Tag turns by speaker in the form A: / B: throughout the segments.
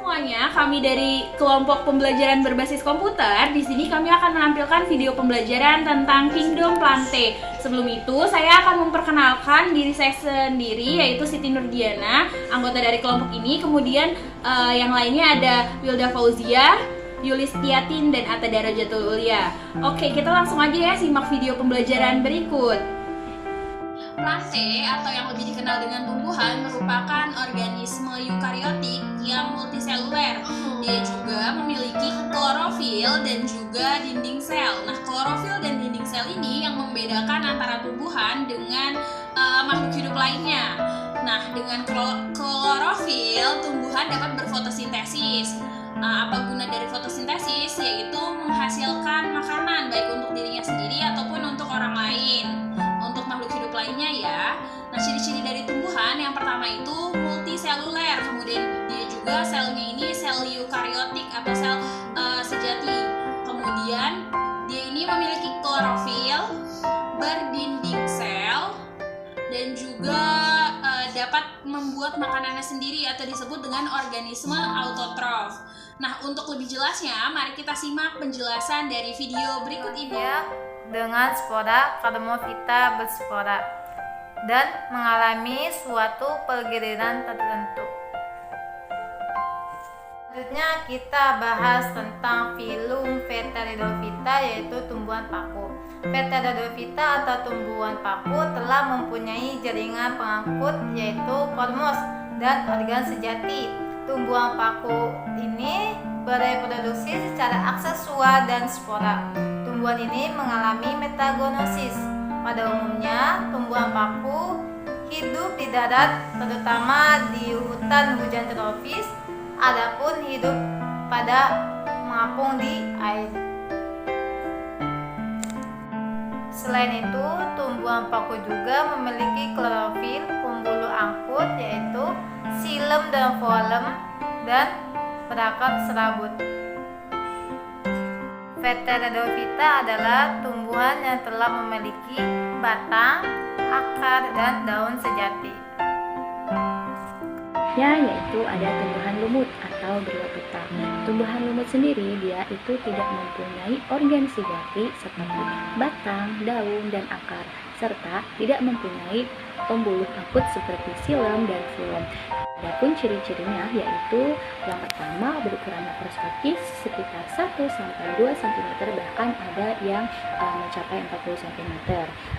A: semuanya, kami dari kelompok pembelajaran berbasis komputer. Di sini kami akan menampilkan video pembelajaran tentang Kingdom Plante. Sebelum itu, saya akan memperkenalkan diri saya sendiri, yaitu Siti Nurdiana, anggota dari kelompok ini. Kemudian yang lainnya ada Wilda Fauzia, Yulis Tiatin, dan Atta Darajatul Ulia. Oke, kita langsung aja ya simak video pembelajaran berikut. Plante atau yang lebih dikenal dengan tumbuhan merupakan organisme eukariotik yang multiseluler. Dia juga memiliki klorofil dan juga dinding sel. Nah, klorofil dan dinding sel ini yang membedakan antara tumbuhan dengan makhluk hidup lainnya. Nah, dengan klorofil, tumbuhan dapat berfotosintesis. Apa guna dari fotosintesis? Yaitu menghasilkan makanan baik untuk dirinya sendiri ataupun untuk orang lain. Untuk makhluk hidup lainnya ya. Nah, ciri-ciri dari tumbuhan yang pertama itu multiseluler. Kemudian dia juga selnya ini sel eukariotik atau sel sejati. Kemudian dia ini memiliki klorofil, berdinding sel, dan juga dapat membuat makanannya sendiri atau disebut dengan organisme autotrof. Nah, untuk lebih jelasnya, mari kita simak penjelasan dari video berikut ini.
B: Dengan spora Kardemophyta berspora dan mengalami suatu pergiliran tertentu. Selanjutnya kita bahas tentang filum Pteridophyta, yaitu tumbuhan paku. Pteridophyta atau tumbuhan paku telah mempunyai jaringan pengangkut yaitu kormos dan organ sejati. Tumbuhan paku ini bereproduksi secara aksesual dan spora. Tumbuhan ini mengalami metagonosis. Pada umumnya, tumbuhan paku hidup di darat, terutama di hutan hujan tropis, adapun hidup pada mengapung di air. Selain itu, tumbuhan paku juga memiliki klorofil, pembuluh angkut yaitu xilem dan phloem, dan perangkat serabut. Pteridophyta adalah tumbuhan yang telah memiliki batang, akar, dan daun sejati.
C: Yaitu ada tumbuhan lumut atau bryophyta. Tumbuhan lumut sendiri dia itu tidak mempunyai organ sejati seperti batang, daun, dan akar, serta tidak mempunyai pembuluh angkut seperti xilem dan phloem. Adapun ciri-cirinya yaitu yang pertama berukuran makroskopis sekitar 1-2 cm, bahkan ada yang mencapai 40 cm.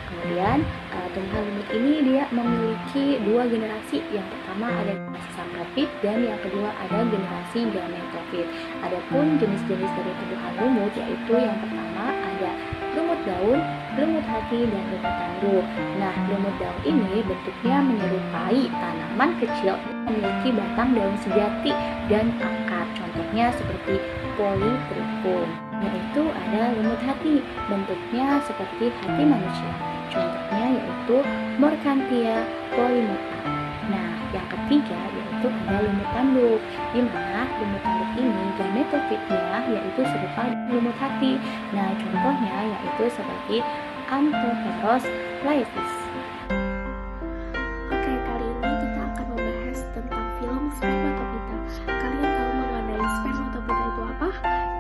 C: Kemudian tumbuhan lumut ini dia memiliki dua generasi. Yang pertama ada generasi saprofit dan yang kedua ada generasi gametofit. Adapun jenis-jenis dari tumbuhan lumut yaitu yang pertama ada lumut daun, lumut hati, dan lumut tanduk. Nah, lumut daun ini bentuknya menyerupai tanaman kecil memiliki batang daun sejati dan akar. Contohnya seperti Polytrichum. Yaitu ada lumut hati, bentuknya seperti hati manusia. Contohnya yaitu Morkanthia polymorpha. Nah, yang ketiga yaitu ada lumut tanduk, di mana lumut tanduk ini gametofitnya yaitu serupa lumut hati. Nah, contohnya yaitu seperti Anthopteros laevis.
D: Oke, kali ini kita akan membahas tentang filum Spermatophyta. Kalian tahu mengenai Spermatophyta itu apa?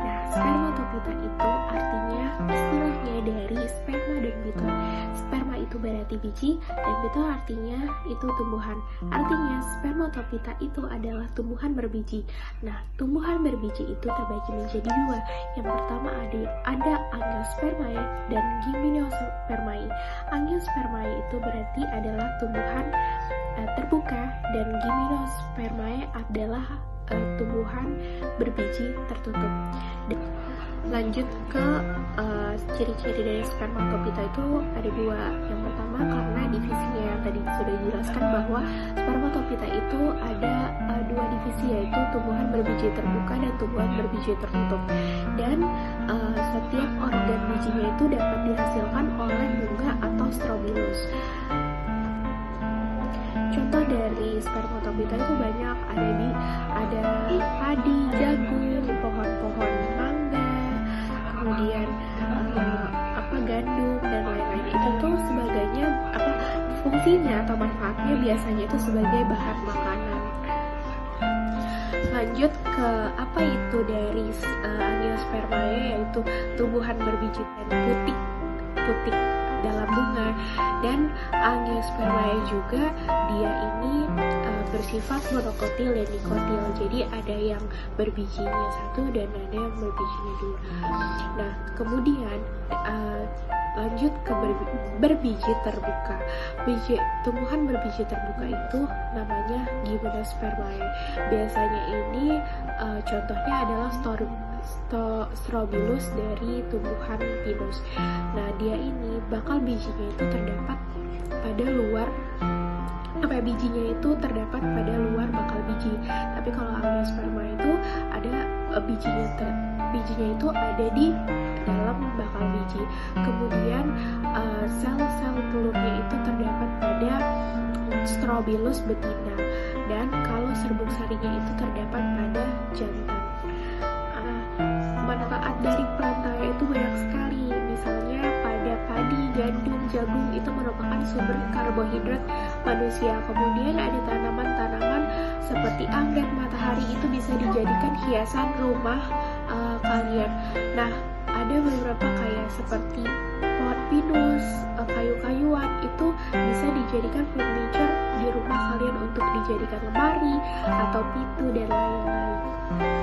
D: Nah, Spermatophyta itu artinya istilahnya dari sperma dan biton. Sperma itu berarti biji dan biton artinya itu tumbuhan. Artinya Spermatophyta itu adalah tumbuhan berbiji. Nah, tumbuhan berbiji itu terbagi menjadi dua. Yang pertama ada Angiospermae dan Gymnospermae. Angiospermae itu berarti adalah tumbuhan terbuka dan Gymnospermae adalah tumbuhan berbiji tertutup. Lanjut ke ciri-ciri dari Spermatophyta itu ada dua. Yang pertama karena divisinya yang tadi sudah dijelaskan bahwa Spermatophyta itu ada dua divisi, yaitu tumbuhan berbiji terbuka dan tumbuhan berbiji tertutup. Dan setiap organ bijinya itu dapat dihasilkan oleh bunga atau strobilus. Contoh dari Spermatophyta itu banyak, ada padi, jagung, pohon-pohon mangga, kemudian gandum dan lain-lain. Itu tuh sebagainya fungsinya atau manfaatnya biasanya itu sebagai bahan makanan. lanjut ke apa itu dari angiospermae, yaitu tumbuhan berbiji dan putik dalam bunga. Dan angiospermae juga dia ini bersifat monokotil dan dikotil, jadi ada yang berbijinya satu dan ada yang berbijinya dua. Nah kemudian lanjut ke berbiji terbuka. Tumbuhan berbiji terbuka itu namanya gymnospermae. Biasanya ini contohnya adalah Strobilus dari tumbuhan pinus. Nah dia ini bakal bijinya itu terdapat pada luar bijinya itu terdapat pada luar bakal biji. Tapi kalau angiosperma itu ada bijinya itu ada di dalam bakal biji. Kemudian sel-sel telurnya itu terdapat pada Strobilus betina, dan kalau serbuk sarinya itu terdapat pada jantan. Manfaat dari plantaya itu banyak sekali, misalnya pada padi, gandum, jagung itu merupakan sumber karbohidrat manusia. Kemudian ada tanaman-tanaman seperti anggrek matahari itu bisa dijadikan hiasan rumah kalian. Nah ada beberapa kayak seperti pohon pinus, kayu-kayuan itu bisa dijadikan furniture di rumah kalian untuk dijadikan lemari atau pintu dan lain-lain.